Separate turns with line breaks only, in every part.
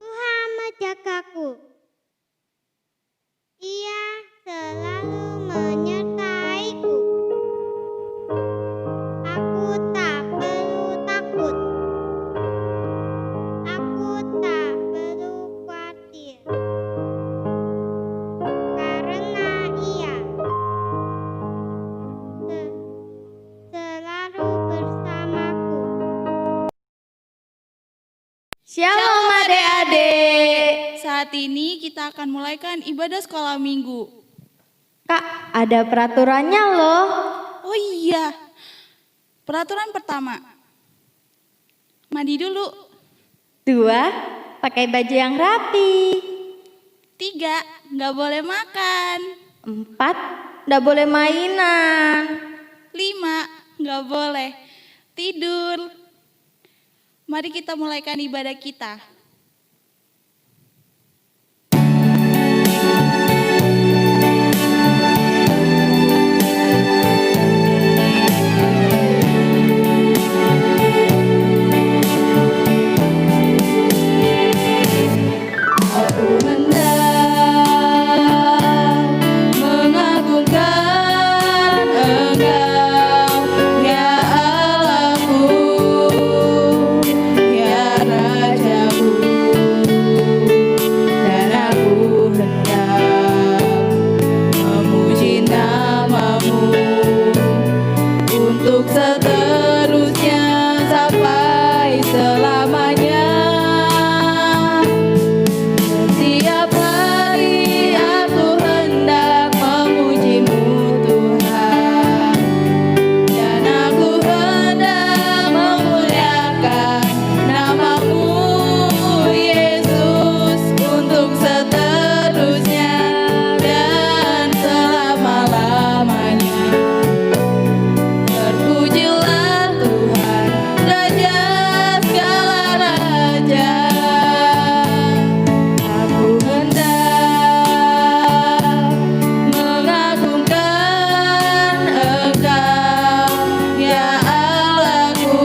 Tuhan menjagaku. Ia selalu menyertaiku. Aku tak perlu takut. Aku tak perlu khawatir. Karena Ia selalu bersamaku.
Shalom adik-adik.
Saat ini kita akan mulaikan ibadah sekolah minggu.
Kak, ada peraturannya loh.
Oh iya, peraturan pertama. Mandi dulu.
2, pakai baju yang rapi.
3, nggak boleh makan.
4, nggak boleh mainan.
5, nggak boleh tidur. Mari kita mulaikan ibadah kita. Aku hendak mengagungkan Engkau, ya Allahku, ya Rajaku, dan aku hendak memuji namamu untuk seterusnya sampai selamanya. Setiap hari aku hendak memujimu Tuhan, dan aku hendak memuliakan namamu Yesus untuk seterusnya dan selama-lamanya. Terpujilah Tuhan, Raja segala raja. Aku hendak mengagungkan Engkau, ya Allahku,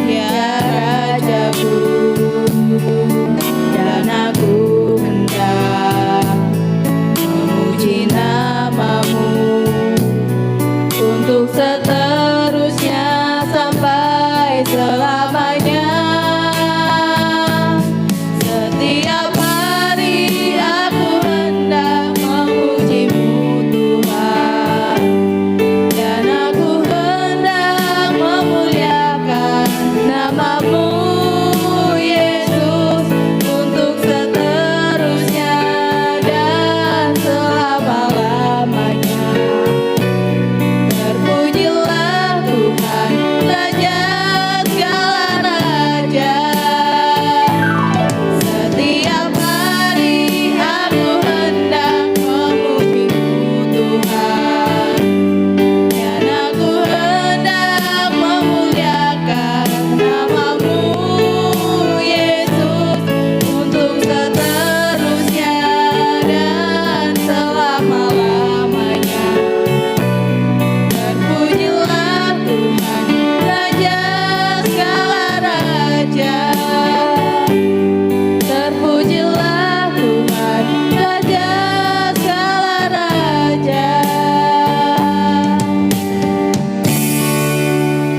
ya Rajaku, dan aku hendak memuji namamu untuk seterusnya sampai selamanya. Setiap hari aku hendak memujimu Tuhan, dan aku hendak memuliakan namamu Yesus untuk seterusnya dan selama-lamanya. Terpujilah Tuhan, Raja segala raja. Setiap hari aku hendak memujimu Tuhan, dan aku hendak memuliakan namamu Yesus untuk seterusnya dan selama-lamanya. Terpujilah Tuhan, Raja segala raja. Terpujilah Tuhan, Raja segala raja.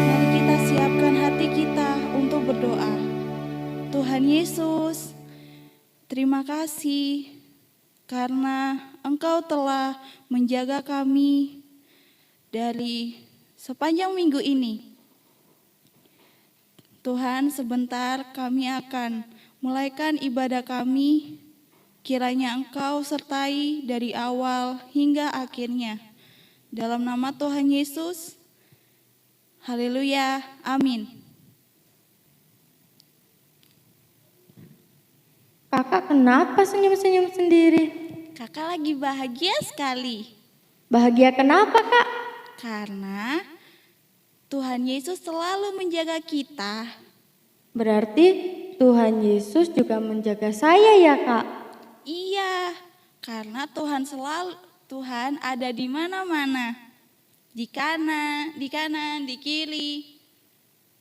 Mari kita siapkan hati kita untuk berdoa. Tuhan Yesus, terima kasih karena Engkau telah menjaga kami dari sepanjang minggu ini. Tuhan, sebentar kami akan mulaikan ibadah kami. Kiranya Engkau sertai dari awal hingga akhirnya. Dalam nama Tuhan Yesus, haleluya, amin.
Kakak kenapa senyum-senyum sendiri?
kakak lagi bahagia sekali.
Bahagia kenapa, Kak?
Karena Tuhan Yesus selalu menjaga kita.
Berarti Tuhan Yesus juga menjaga saya ya, Kak?
Iya, karena Tuhan ada di mana-mana. Di kanan, di kiri,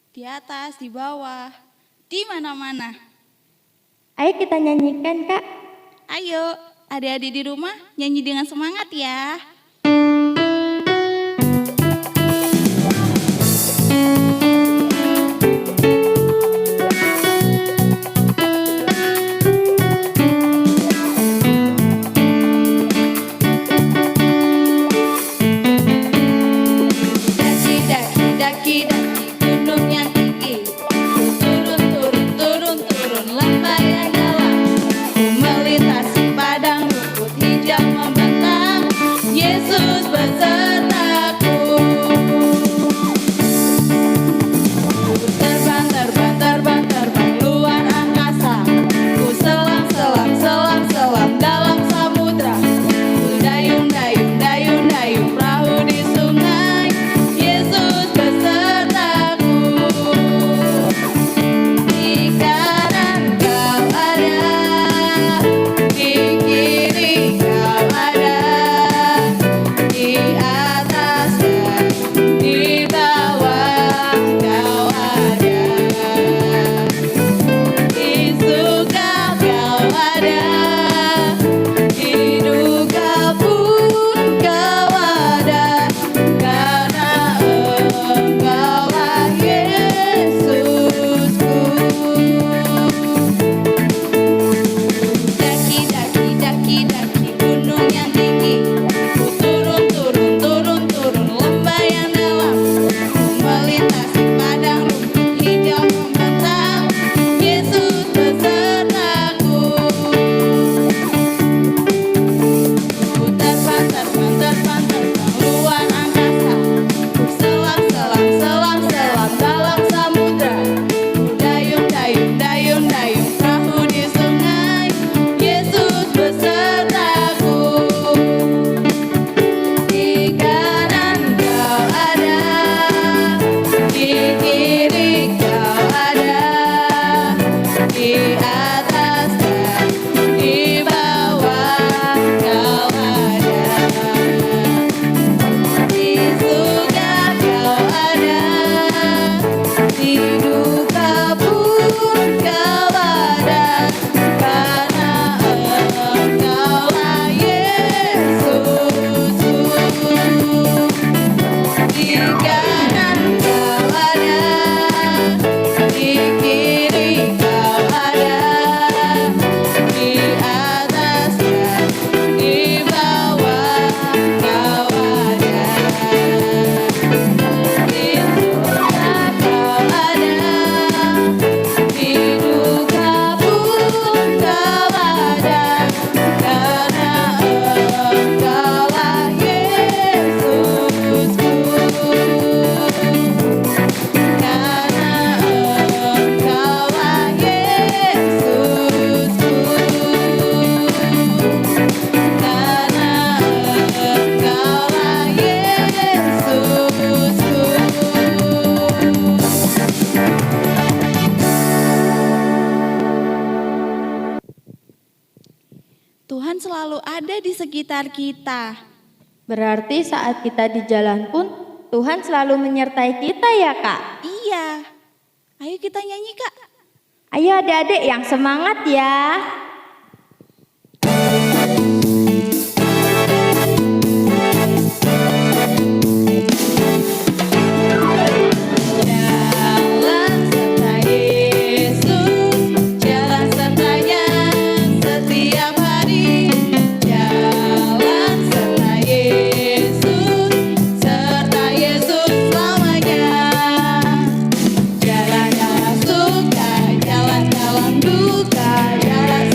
di atas, di bawah, di mana-mana.
Ayo kita nyanyikan, Kak.
Ayo, adik-adik di rumah nyanyi dengan semangat ya. Daki, gunung yang tinggi, turun, lembah yang dalam, ku melintasi padang rumput hijau membentang, Yesus besertaku. Ku terbang luar angkasa, ku selam dalam samudra, ku dayung perahu di sungai, Yesus besertaku. Di kanan kau ada, di kiri kau ada, di atas dan di bawah kau ada, di suka kau ada, di duka pun kau ada, karena Engkaulah Yesusku. Daki, gunung yang tinggi, ku turun, lembah yang dalam, ku melintasi padang rumput hijau membentang, Yesus besertaku. Ku terbang luar angkasa, ku selam dalam samudra, ku dayung perahu di sungai, Yesus besertaku. Di kanan kau ada, di kiri kau ada, di atas dan di bawah kau ada, di surga kau ada, di duka pun kau ada, karena Engkaulah Yesusku. Di kanan kau ada, di kiri kau ada, di atas dan di bawah kau ada, di surga kau ada, di duka pun kau ada, karena Engkaulah Yesusku. Karena Engkaulah Yesusku. Karena Engkaulah Yesusku. Tuhan selalu ada di sekitar kita.
Berarti saat kita di jalan pun Tuhan selalu menyertai kita ya, Kak?
Iya. Ayo kita nyanyi, Kak.
Ayo adik-adik yang semangat ya.
Jalan serta Yesus, jalan sertanya setiap hari. Jalan serta Yesus selamanya. Jalan-jalan suka, jalan-jalan duka, jalan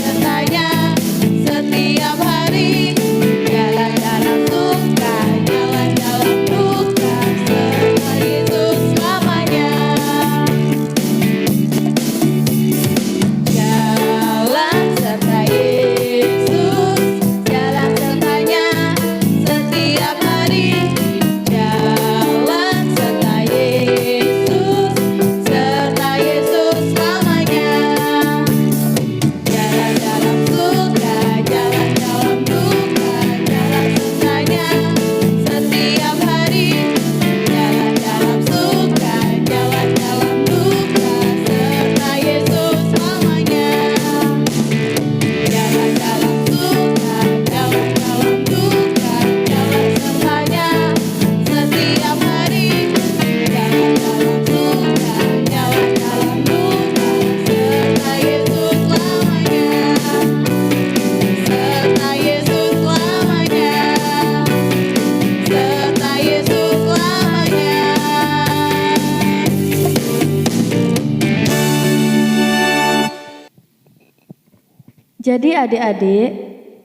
Jadi adik-adik,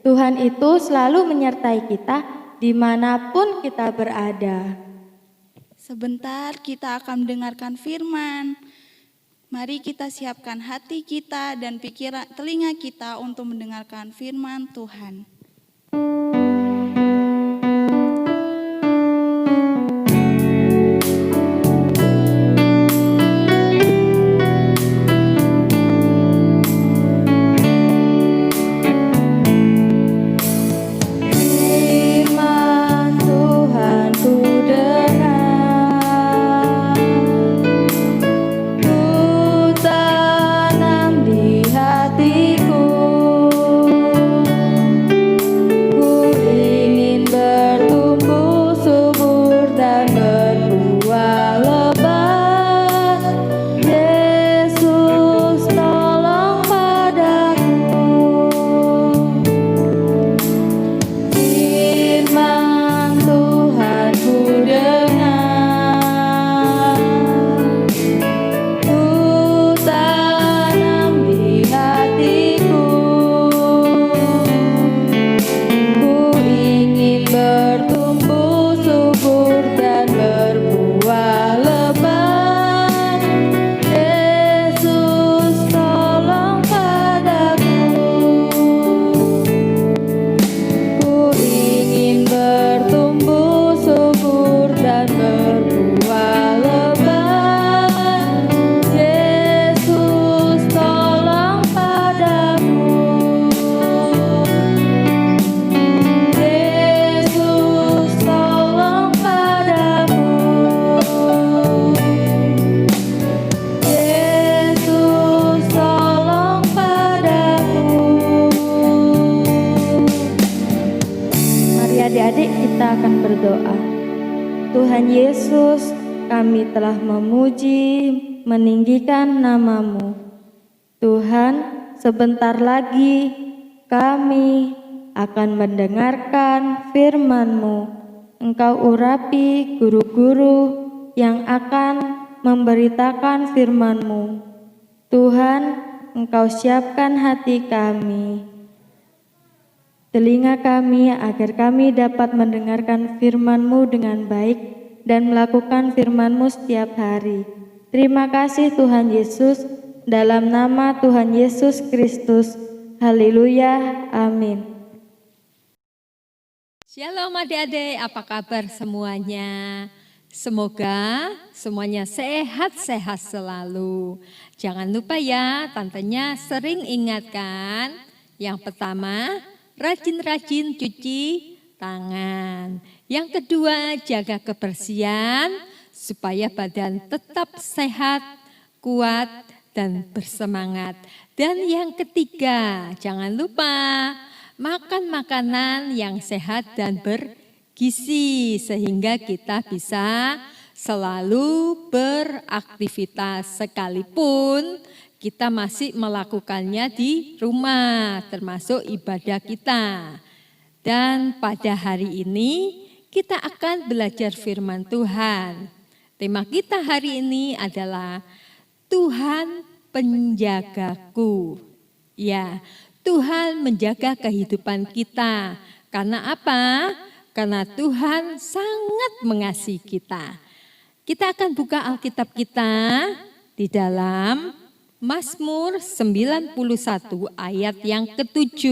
Tuhan itu selalu menyertai kita dimanapun kita berada.
Sebentar kita akan mendengarkan firman. Mari kita siapkan hati kita dan pikiran telinga kita untuk mendengarkan firman Tuhan.
Adik-adik, kita akan berdoa. Tuhan Yesus, kami telah memuji, meninggikan nama-Mu. Tuhan, sebentar lagi kami akan mendengarkan firman-Mu. Engkau urapi guru-guru yang akan memberitakan firman-Mu. Tuhan, Engkau siapkan hati kami, telinga kami, agar kami dapat mendengarkan firman-Mu dengan baik dan melakukan firman-Mu setiap hari. Terima kasih Tuhan Yesus, dalam nama Tuhan Yesus Kristus. Haleluya, amin.
Shalom adik-adik, apa kabar semuanya? Semoga semuanya sehat-sehat selalu. Jangan lupa ya, tantenya sering ingatkan. Yang pertama, rajin-rajin cuci tangan. Yang kedua, jaga kebersihan supaya badan tetap sehat, kuat, dan bersemangat. Dan yang ketiga, jangan lupa makan makanan yang sehat dan bergizi sehingga kita bisa selalu beraktivitas sekalipun kita masih melakukannya di rumah, termasuk ibadah kita. Dan pada hari ini kita akan belajar firman Tuhan. Tema kita hari ini adalah Tuhan penjagaku. Ya, Tuhan menjaga kehidupan kita. Karena apa? Karena Tuhan sangat mengasihi kita. Kita akan buka Alkitab kita di dalam Mazmur 91 ayat yang ke-7.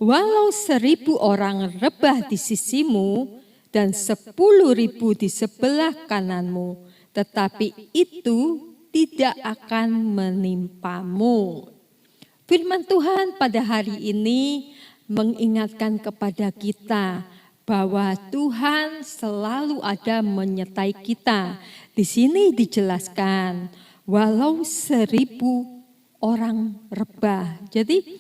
Walau 1.000 orang rebah di sisimu dan 10.000 di sebelah kananmu, tetapi itu tidak akan menimpamu. Firman Tuhan pada hari ini mengingatkan kepada kita bahwa Tuhan selalu ada menyertai kita. Di sini dijelaskan, walau 1.000 orang rebah. Jadi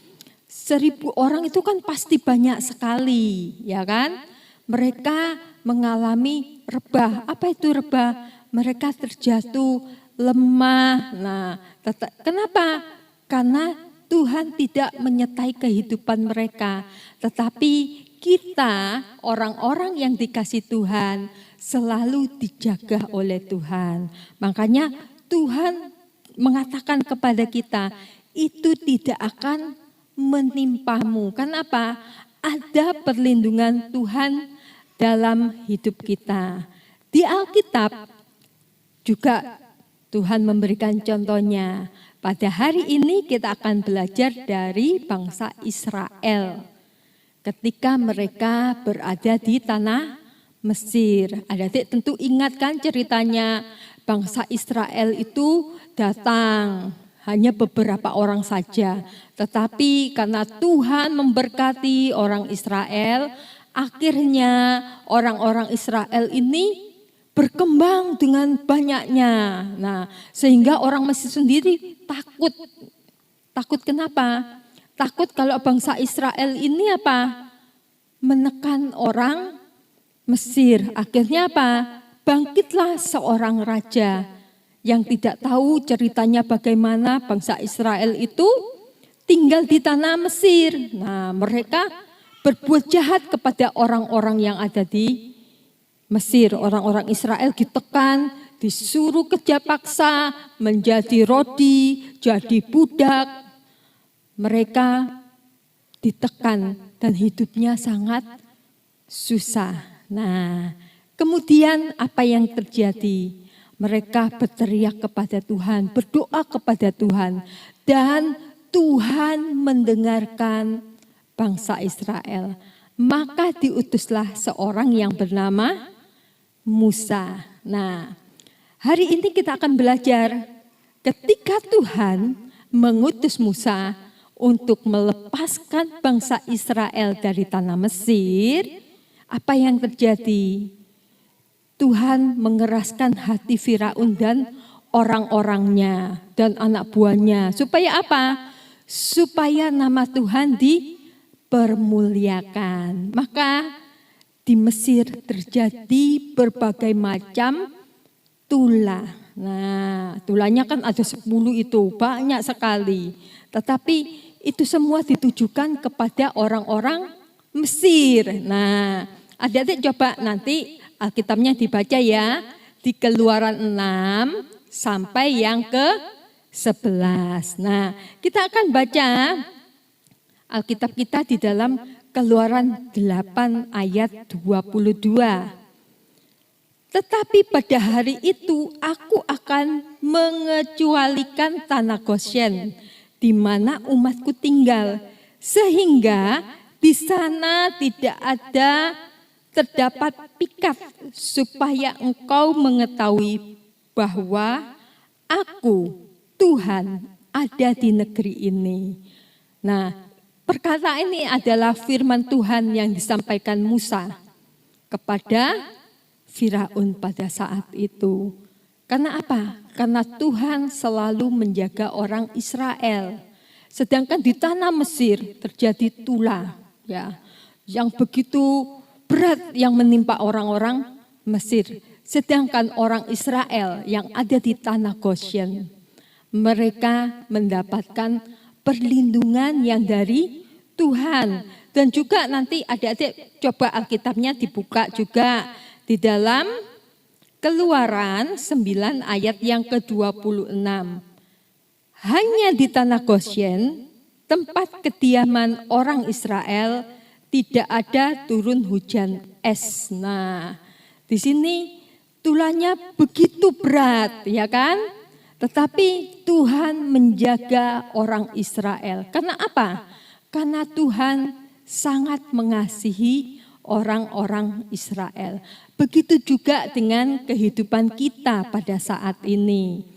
1.000 orang itu kan pasti banyak sekali, ya kan? Mereka mengalami rebah. Apa itu rebah? Mereka terjatuh, lemah. Nah, kenapa? Karena Tuhan tidak menyertai kehidupan mereka. Tetapi kita, orang-orang yang dikasih Tuhan, selalu dijaga oleh Tuhan. Makanya Tuhan mengatakan kepada kita, itu tidak akan menimpamu. Kenapa? Ada perlindungan Tuhan dalam hidup kita. Di Alkitab juga Tuhan memberikan contohnya. Pada hari ini kita akan belajar dari bangsa Israel. Ketika mereka berada di tanah Mesir. Adik-adik tentu ingatkan ceritanya, bangsa Israel itu datang hanya beberapa orang saja. Tetapi karena Tuhan memberkati orang Israel, akhirnya orang-orang Israel ini berkembang dengan banyaknya. Nah, sehingga orang Mesir sendiri takut. Takut kenapa? Takut kalau bangsa Israel ini menekan orang Mesir. Akhirnya bangkitlah seorang raja yang tidak tahu ceritanya bagaimana bangsa Israel itu tinggal di tanah Mesir. Nah, mereka berbuat jahat kepada orang-orang yang ada di Mesir. Orang-orang Israel ditekan, disuruh kerja paksa, menjadi rodi, jadi budak. Mereka ditekan dan hidupnya sangat susah. Nah, kemudian apa yang terjadi? Mereka berteriak kepada Tuhan, berdoa kepada Tuhan. Dan Tuhan mendengarkan bangsa Israel. Maka diutuslah seorang yang bernama Musa. Nah, hari ini kita akan belajar ketika Tuhan mengutus Musa untuk melepaskan bangsa Israel dari tanah Mesir, apa yang terjadi? Tuhan mengeraskan hati Firaun dan orang-orangnya dan anak buahnya. Supaya apa? Supaya nama Tuhan dipermuliakan. Maka di Mesir terjadi berbagai macam tulah. Nah, tulahnya kan ada 10 itu, banyak sekali. Tetapi itu semua ditujukan kepada orang-orang Mesir. Nah, adik-adik coba nanti Alkitabnya dibaca ya, di Keluaran 6 sampai yang ke-11. Nah, kita akan baca Alkitab kita di dalam Keluaran 8 ayat 22. Tetapi pada hari itu aku akan mengecualikan tanah Goshen di mana umatku tinggal, sehingga di sana tidak terdapat pikat, supaya engkau mengetahui bahwa aku Tuhan ada di negeri ini. Nah, perkataan ini adalah firman Tuhan yang disampaikan Musa kepada Firaun pada saat itu. Karena apa? Karena Tuhan selalu menjaga orang Israel. Sedangkan di tanah Mesir terjadi tulah ya, yang begitu berat yang menimpa orang-orang Mesir. Sedangkan orang Israel yang ada di tanah Goshen, mereka mendapatkan perlindungan yang dari Tuhan. Dan juga nanti adik-adik coba Alkitabnya dibuka juga di dalam Keluaran 9 ayat yang ke-26. Hanya di tanah Goshen, tempat kediaman orang Israel, tidak ada turun hujan es. Nah, di sini tulahnya begitu berat, ya kan? Tetapi Tuhan menjaga orang Israel. Karena apa? Karena Tuhan sangat mengasihi orang-orang Israel. Begitu juga dengan kehidupan kita pada saat ini.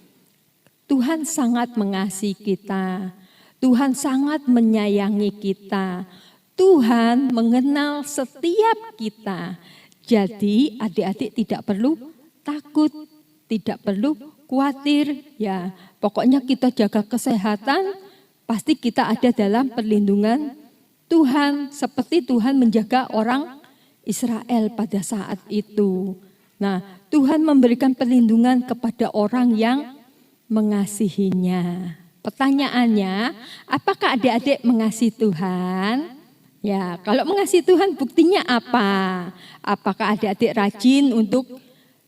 Tuhan sangat mengasihi kita. Tuhan sangat menyayangi kita. Tuhan mengenal setiap kita. Jadi adik-adik tidak perlu takut, tidak perlu khawatir. Ya, pokoknya kita jaga kesehatan, pasti kita ada dalam perlindungan Tuhan. Seperti Tuhan menjaga orang Israel pada saat itu. Nah, Tuhan memberikan perlindungan kepada orang yang mengasihinya. Pertanyaannya, apakah adik-adik mengasihi Tuhan? Ya, kalau mengasihi Tuhan buktinya apa? Apakah adik-adik rajin untuk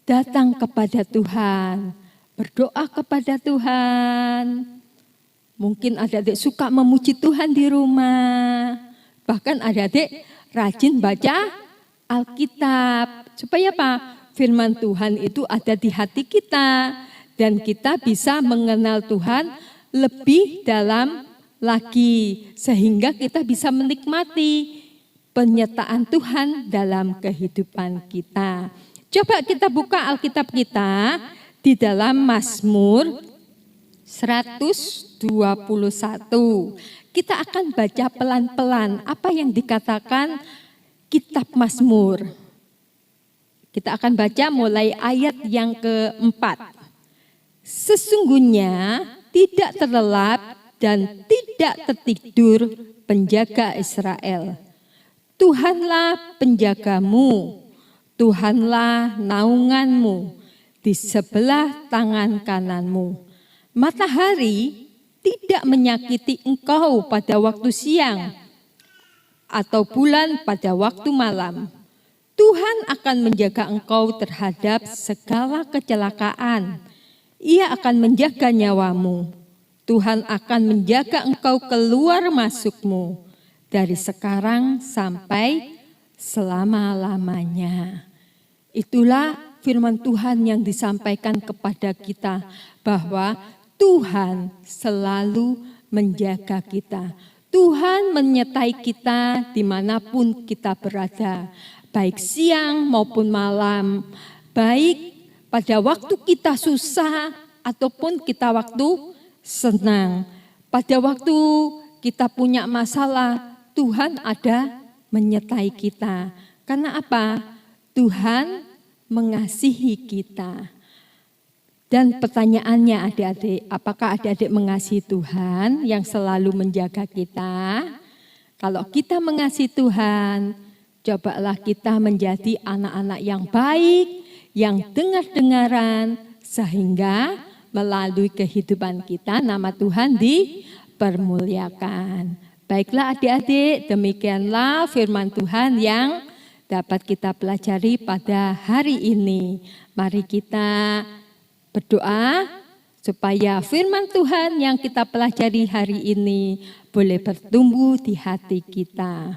datang kepada Tuhan, berdoa kepada Tuhan? Mungkin adik-adik suka memuji Tuhan di rumah. Bahkan adik-adik rajin baca Alkitab. Supaya apa? Firman Tuhan itu ada di hati kita. Dan kita bisa mengenal Tuhan lebih dalam lagi. Sehingga kita bisa menikmati penyertaan Tuhan dalam kehidupan kita. Coba kita buka Alkitab kita di dalam Mazmur 121. Kita akan baca pelan-pelan apa yang dikatakan kitab Mazmur. Kita akan baca mulai ayat yang keempat. Sesungguhnya tidak terlelap dan tidak tertidur penjaga Israel. Tuhanlah penjagamu, Tuhanlah naunganmu di sebelah tangan kananmu. Matahari tidak menyakiti engkau pada waktu siang atau bulan pada waktu malam. Tuhan akan menjaga engkau terhadap segala kecelakaan. Ia akan menjaga nyawamu. Tuhan akan menjaga engkau keluar masukmu dari sekarang sampai selama-lamanya. Itulah firman Tuhan yang disampaikan kepada kita bahwa Tuhan selalu menjaga kita. Tuhan menyertai kita dimanapun kita berada. Baik siang maupun malam. Baik pada waktu kita susah ataupun kita waktu senang. Pada waktu kita punya masalah, Tuhan ada menyertai kita. Karena apa? Tuhan mengasihi kita. Dan pertanyaannya adik-adik, apakah adik-adik mengasihi Tuhan yang selalu menjaga kita? Kalau kita mengasihi Tuhan, cobalah kita menjadi anak-anak yang baik, yang dengar-dengaran, sehingga melalui kehidupan kita nama Tuhan dipermuliakan. Baiklah adik-adik, demikianlah firman Tuhan yang dapat kita pelajari pada hari ini. Mari kita berdoa supaya firman Tuhan yang kita pelajari hari ini boleh bertumbuh di hati kita.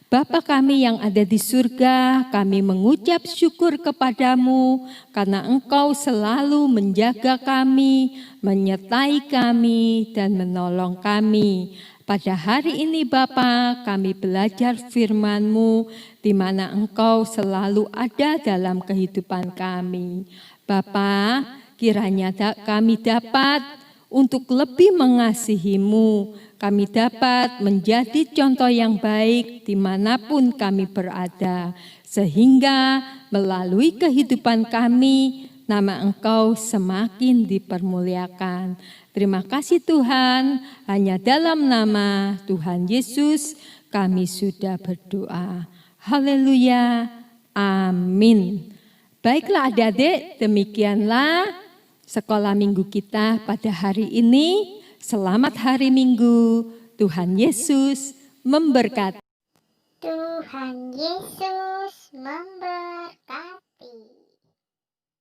Bapa kami yang ada di surga, kami mengucap syukur kepadamu karena Engkau selalu menjaga kami, menyertai kami, dan menolong kami. Pada hari ini Bapa, kami belajar firman-Mu di mana Engkau selalu ada dalam kehidupan kami. Bapa, kiranya kami dapat untuk lebih mengasihi-Mu, kami dapat menjadi contoh yang baik dimanapun kami berada, sehingga melalui kehidupan kami, nama Engkau semakin dipermuliakan. Terima kasih Tuhan, hanya dalam nama Tuhan Yesus kami sudah berdoa. Haleluya, amin. Baiklah adik-adik, demikianlah sekolah minggu kita pada hari ini. Selamat hari Minggu, Tuhan Yesus memberkati.
Tuhan Yesus memberkati.